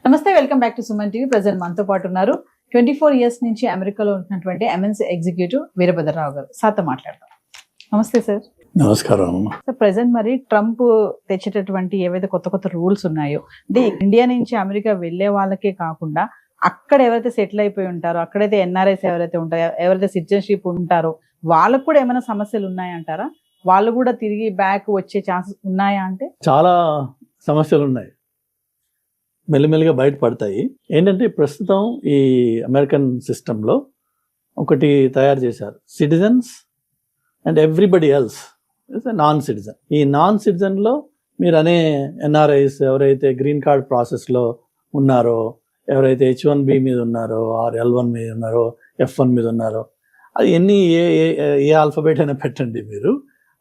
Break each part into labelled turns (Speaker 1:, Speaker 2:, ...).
Speaker 1: నమస్తే, welcome back to Suman TV. Present మనతో పాటు ఉన్నారు 24 ఇయర్స్ నుంచి అమెరికాలో ఉంటున్నటువంటి ఎంఎన్సీ ఎగ్జిక్యూటివ్ వీరభద్రరావు గారు. సార్తో మాట్లాడదాం. నమస్తే సార్.
Speaker 2: నమస్కారం.
Speaker 1: సార్, ప్రజెంట్ మరి ట్రంప్ తెచ్చేటటువంటి ఏవైతే కొత్త కొత్త రూల్స్ ఉన్నాయో, అంటే ఇండియా నుంచి అమెరికా వెళ్లే వాళ్ళకే కాకుండా అక్కడ ఎవరైతే సెటిల్ అయిపోయి ఉంటారో, అక్కడైతే ఎన్ఆర్ఐస్ ఎవరైతే ఉంటారో, ఎవరైతే సిటిజన్షిప్ ఉంటారో వాళ్ళకు కూడా ఏమైనా సమస్యలు ఉన్నాయంటారా? వాళ్ళు కూడా తిరిగి బ్యాక్ వచ్చే ఛాన్సెస్ ఉన్నాయా? అంటే
Speaker 2: చాలా సమస్యలు ఉన్నాయి, మెల్లిమెల్లిగా బయటపడతాయి. ఏంటంటే ప్రస్తుతం ఈ అమెరికన్ సిస్టంలో ఒకటి తయారు చేశారు, citizens and everybody else non citizen. ఈ నాన్ సిటిజన్లో మీరు అనే ఎన్ఆర్ఐస్ ఎవరైతే గ్రీన్ కార్డ్ ప్రాసెస్లో ఉన్నారో, ఎవరైతే H1B మీద ఉన్నారో, ఆర్ L1 మీద ఉన్నారో, F1 మీద ఉన్నారో, అది ఎన్ని ఏ ఆల్ఫాబెట్ అయినా పెట్టండి మీరు,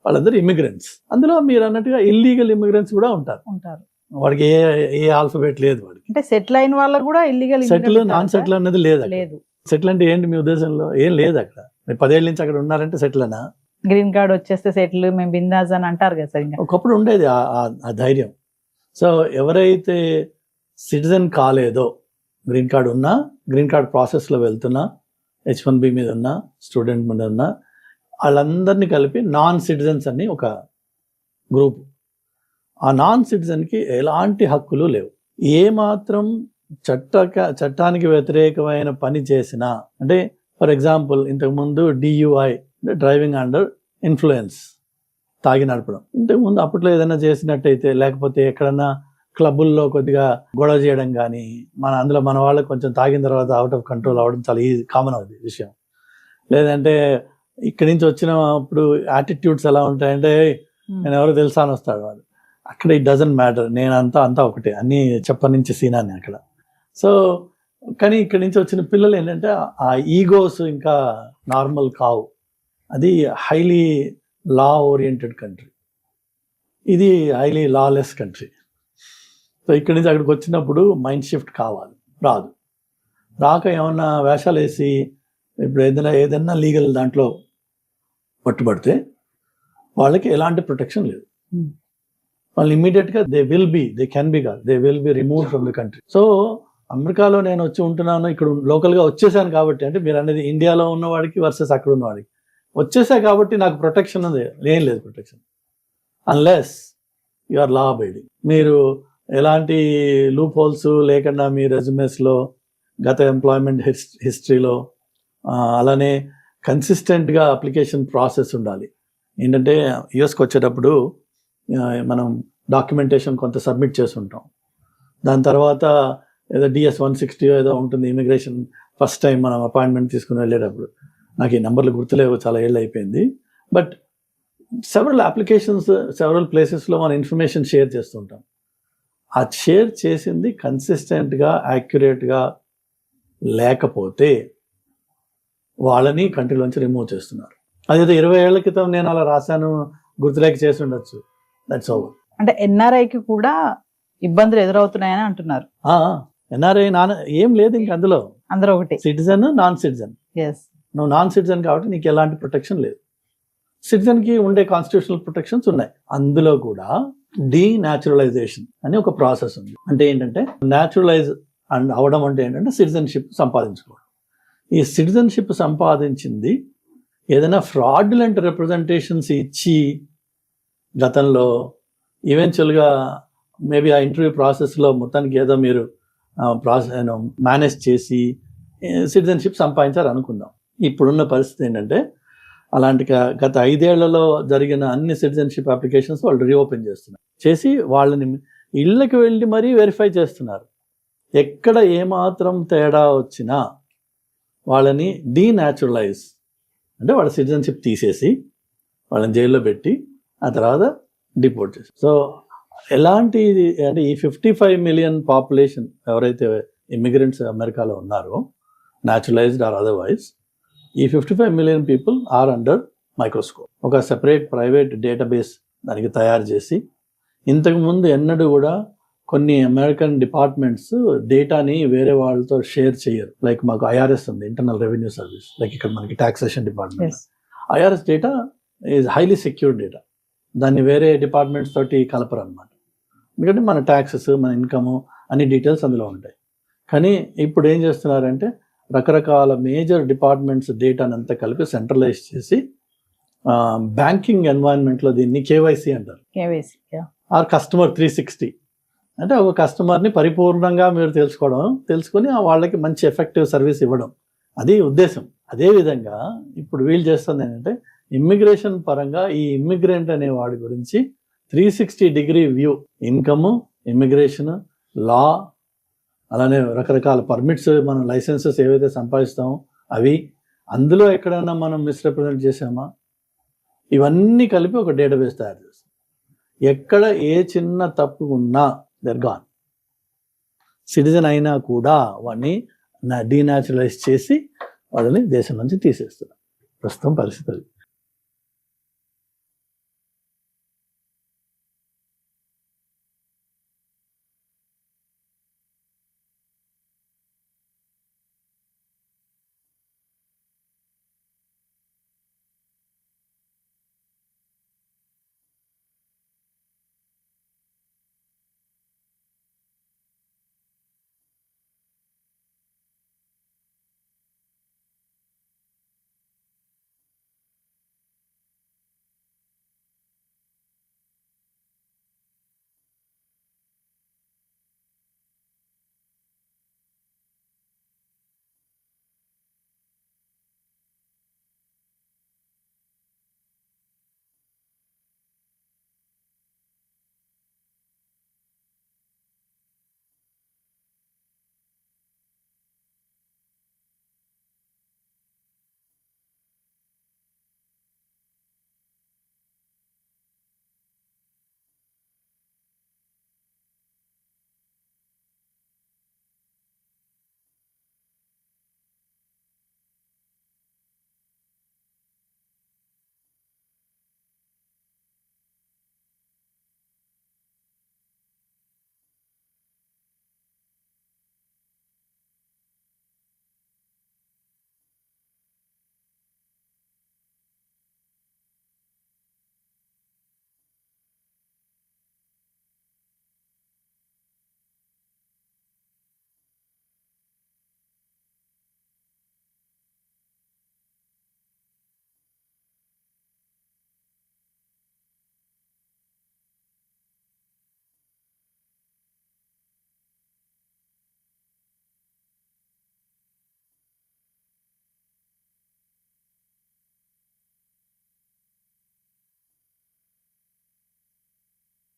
Speaker 2: వాళ్ళందరూ ఇమిగ్రెంట్స్. అందులో మీరు అన్నట్టుగా ఇల్లీగల్ ఇమిగ్రెంట్స్ కూడా ఉంటారు. వాడికి ఏ ఆల్ఫాబెట్ లేదు. వాడికి అంటే
Speaker 1: సెటిల్ అయిన వాళ్ళకు కూడా ఇల్లీగల్,
Speaker 2: సెటిల్ నాన్ సెటిల్ అనేది లేదు. సెటిల్ అంటే ఏంటి మీ ఉద్దేశంలో? ఏం లేదు అక్కడ. 10 ఏళ్ళ నుంచి అక్కడ ఉన్నారంటే సెటిల్ అనా?
Speaker 1: గ్రీన్ కార్డ్ వచ్చేస్తే సెటిల్, మేము బిందాజ్ అని అంటారు కదా సార్.
Speaker 2: ఒకప్పుడు ఉండేది ఆ ధైర్యం. సో ఎవరైతే సిటిజన్ కాలేదో, గ్రీన్ కార్డ్ ఉన్నా, గ్రీన్ కార్డ్ ప్రాసెస్లో వెళ్తున్నా, H1B మీద ఉన్నా, స్టూడెంట్ మీద ఉన్నా, వాళ్ళందరినీ కలిపి నాన్ సిటిజన్స్ అని ఒక గ్రూప్. ఆ నాన్ సిటిజన్కి ఎలాంటి హక్కులు లేవు. ఏమాత్రం చట్టానికి వ్యతిరేకమైన పని చేసినా, అంటే ఫర్ ఎగ్జాంపుల్ ఇంతకుముందు DUI, డ్రైవింగ్ అండర్ ఇన్ఫ్లుయెన్స్, తాగి నడపడం. ఇంతకుముందు అప్పట్లో ఏదైనా చేసినట్టయితే, లేకపోతే ఎక్కడన్నా క్లబ్బుల్లో కొద్దిగా గొడవ చేయడం కానీ, అందులో మన వాళ్ళకి కొంచెం తాగిన తర్వాత అవుట్ ఆఫ్ కంట్రోల్ అవ్వడం చాలా కామన్ అవుతుంది విషయం. లేదంటే ఇక్కడి నుంచి వచ్చినప్పుడు యాటిట్యూడ్స్ ఎలా ఉంటాయంటే, నేను ఎవరో తెలుసా అని వస్తాడు వాడు. అక్కడ ఇట్ డజంట్ మ్యాటర్, నేను అంతా ఒకటే అన్నీ చెప్పనించి సీనాన్ని అక్కడ. సో కానీ ఇక్కడి నుంచి వచ్చిన పిల్లలు ఏంటంటే ఆ ఈగోస్ ఇంకా నార్మల్ కావు. అది హైలీ లా ఓరియంటెడ్ కంట్రీ, ఇది హైలీ లాలెస్ కంట్రీ. సో ఇక్కడి నుంచి అక్కడికి వచ్చినప్పుడు మైండ్ షిఫ్ట్ కావాలి, రాక ఏమన్నా వేషాలు వేసి ఇప్పుడు ఏదైనా లీగల్ దాంట్లో పట్టుబడితే వాళ్ళకి ఎలాంటి ప్రొటెక్షన్ లేదు. వాళ్ళు ఇమ్మీడియట్గా they can be removed from the country. So అమెరికాలో నేను వచ్చి ఉంటున్నాను, ఇక్కడ లోకల్గా వచ్చేసాను కాబట్టి, అంటే మీరు అనేది ఇండియాలో ఉన్నవాడికి వర్సెస్ అక్కడ ఉన్నవాడికి వచ్చేసా కాబట్టి నాకు ప్రొటెక్షన్ ఉంది, ఏం లేదు protection, unless you are law abiding. మీరు ఎలాంటి లూప్ హోల్స్ లేకుండా మీ రెజ్యూమెస్లో, గత ఎంప్లాయ్మెంట్ హిస్టరీలో, అలానే కన్సిస్టెంట్గా అప్లికేషన్ ప్రాసెస్ ఉండాలి. ఏంటంటే యుఎస్కి వచ్చేటప్పుడు మనం డాక్యుమెంటేషన్ కొంత సబ్మిట్ చేసి ఉంటాం. దాని తర్వాత ఏదో DS 160 ఏదో ఉంటుంది ఇమిగ్రేషన్, ఫస్ట్ టైం మనం అపాయింట్మెంట్ తీసుకుని వెళ్ళేటప్పుడు. నాకు ఈ నెంబర్లు గుర్తులేవు, చాలా ఏళ్ళు అయిపోయింది. బట్ సెవరల్ ప్లేసెస్లో మన ఇన్ఫర్మేషన్ షేర్ చేస్తుంటాం. ఆ షేర్ చేసింది కన్సిస్టెంట్గా, యాక్యురేట్గా లేకపోతే వాళ్ళని కంట్రీలోంచి రిమూవ్ చేస్తున్నారు. అదేదో 20 ఏళ్ల క్రితం నేను అలా రాశాను, గుర్తులేక చేసి ఉండొచ్చు, దట్స్ ఓవర్.
Speaker 1: అంటే ఎన్ఆర్ఐకి కూడా ఇబ్బందులు ఎదురవుతున్నాయని అంటున్నారు.
Speaker 2: ఎన్ఆర్ఐ ఏం లేదు ఇంక అందులో
Speaker 1: ఒకటి
Speaker 2: సిటిజన్, నాన్ సిటిజన్. నువ్వు నాన్ సిటిజన్ కాబట్టి నీకు ఎలాంటి ప్రొటెక్షన్ లేదు. సిటిజన్కి ఉండే కాన్స్టిట్యూషనల్ ప్రొటెక్షన్స్ ఉన్నాయి. అందులో కూడా డీన్యాచురలైజేషన్ అని ఒక ప్రాసెస్ ఉంది. అంటే ఏంటంటే న్యాచురలైజ్ అవడం అంటే ఏంటంటే సిటిజన్షిప్ సంపాదించుకోవడం. ఈ సిటిజన్షిప్ సంపాదించింది ఏదైనా ఫ్రాడ్యులెంట్ రిప్రజెంటేషన్స్ ఇచ్చి గతంలో ఈవెన్చువల్గా మేబీ ఆ ఇంటర్వ్యూ ప్రాసెస్లో మొత్తానికి ఏదో మీరు మేనేజ్ చేసి సిటిజన్షిప్ సంపాదించారు అనుకుందాం. ఇప్పుడున్న పరిస్థితి ఏంటంటే అలాంటి గత 5 ఏళ్లలో జరిగిన అన్ని సిటిజన్షిప్ అప్లికేషన్స్ వాళ్ళు రీఓపెన్ చేసి వాళ్ళని ఇళ్ళకి వెళ్ళి మరీ వెరిఫై చేస్తున్నారు. ఎక్కడ ఏమాత్రం తేడా వచ్చినా వాళ్ళని డీన్యాచురలైజ్, అంటే వాళ్ళ సిటిజన్షిప్ తీసేసి వాళ్ళని జైల్లో పెట్టి ఆ తర్వాత డిపోర్ట్ చేసి. సో ఎలాంటి అంటే ఈ 55 మిలియన్ పాపులేషన్ ఎవరైతే ఇమిగ్రెంట్స్ అమెరికాలో ఉన్నారో, న్యాచురలైజ్డ్ ఆర్ అదర్వైజ్, ఈ 55 million people are under microscope. ఒక సెపరేట్ ప్రైవేట్ డేటాబేస్ దానికి తయారు చేసి, ఇంతకుముందు ఎన్నడూ కూడా కొన్ని అమెరికన్ డిపార్ట్మెంట్స్ డేటాని వేరే వాళ్ళతో షేర్ చేయరు. లైక్ మాకు IRS ఉంది, ఇంటర్నల్ రెవెన్యూ సర్వీస్, లైక్ ఇక్కడ మనకి taxation department. IRS data is highly secure data, దాన్ని వేరే డిపార్ట్మెంట్స్ తోటి కలపరు అనమాట. ఎందుకంటే మన ట్యాక్సెస్, మన ఇన్కమ్ అన్ని డీటెయిల్స్ అందులో ఉంటాయి. కానీ ఇప్పుడు ఏం చేస్తున్నారంటే రకరకాల మేజర్ డిపార్ట్మెంట్స్ డేటాను అంతా కలిపి సెంట్రలైజ్ చేసి బ్యాంకింగ్ ఎన్వైరన్మెంట్లో దీన్ని కేవైసీ అంటారు,
Speaker 1: కేవైసీ
Speaker 2: ఆర్ కస్టమర్ 360. అంటే ఒక కస్టమర్ని పరిపూర్ణంగా మీరు తెలుసుకొని వాళ్ళకి మంచి ఎఫెక్టివ్ సర్వీస్ ఇవ్వడం, అది ఉద్దేశం. అదేవిధంగా ఇప్పుడు వీళ్ళు చేస్తుంది ఏంటంటే ఇమ్మిగ్రేషన్ పరంగా ఈ ఇమ్మిగ్రెంట్ అనే వాడి గురించి 360 వ్యూ, ఇన్కమ్, ఇమ్మిగ్రేషన్, లా, అలానే రకరకాల పర్మిట్స్, మనం లైసెన్సెస్ ఏవైతే సంపాదిస్తామో అవి, అందులో ఎక్కడైనా మనం మిస్రిప్రజెంట్ చేసామా, ఇవన్నీ కలిపి ఒక డేటాబేస్ తయారు చేస్తాం. ఎక్కడ ఏ చిన్న తప్పు ఉన్నా దర్ గాన్. సిటిజన్ అయినా కూడా వాడిని డీనాచురలైజ్ చేసి వాళ్ళని దేశం నుంచి తీసేస్తున్నారు. ప్రస్తుతం పరిస్థితి అది.